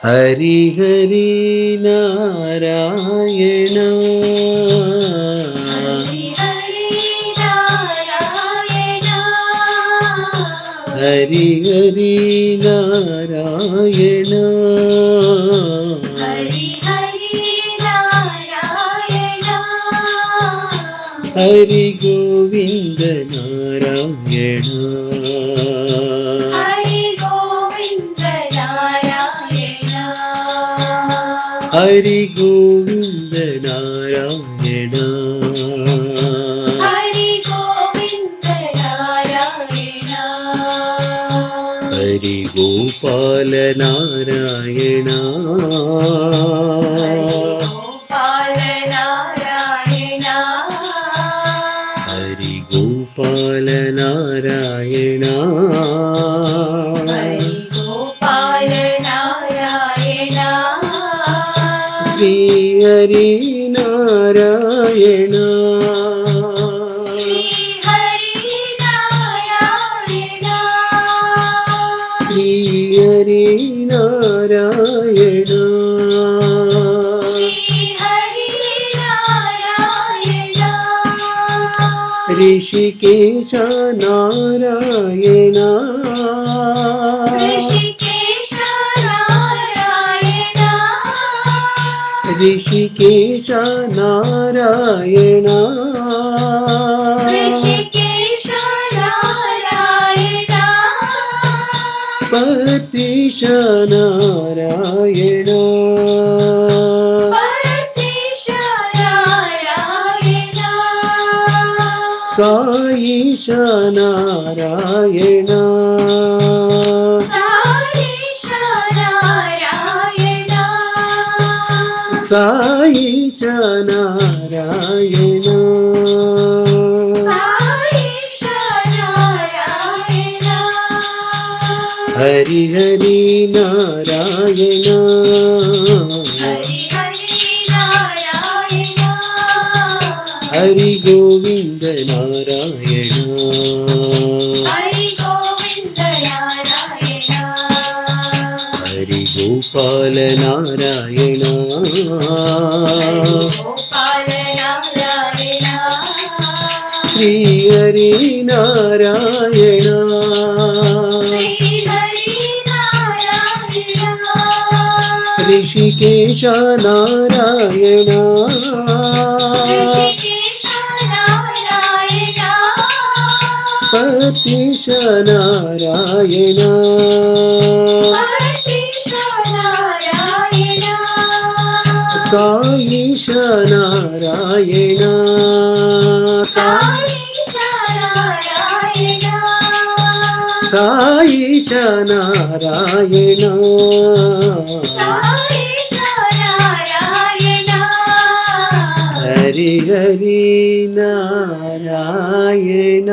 Hari Hari Narayana Hari Hari Narayana Hari Govinda Narayana Hari Govinda Narayana Hari Gopala Narayana Hari Gopala Narayana Shri Hari Narayana Shri Hari Narayana Rishikesh Narayan Rishikesh Narayan पतिश Narayan Saish Narayan Saish Narayan Hari Hari Narayan Hari Govind Narayan Hari Gopal Narayan Shri Hari Narayan Rishikesh Narayan पतिश Narayan Saish Narayan Saish Narayan Hari Hari Narayan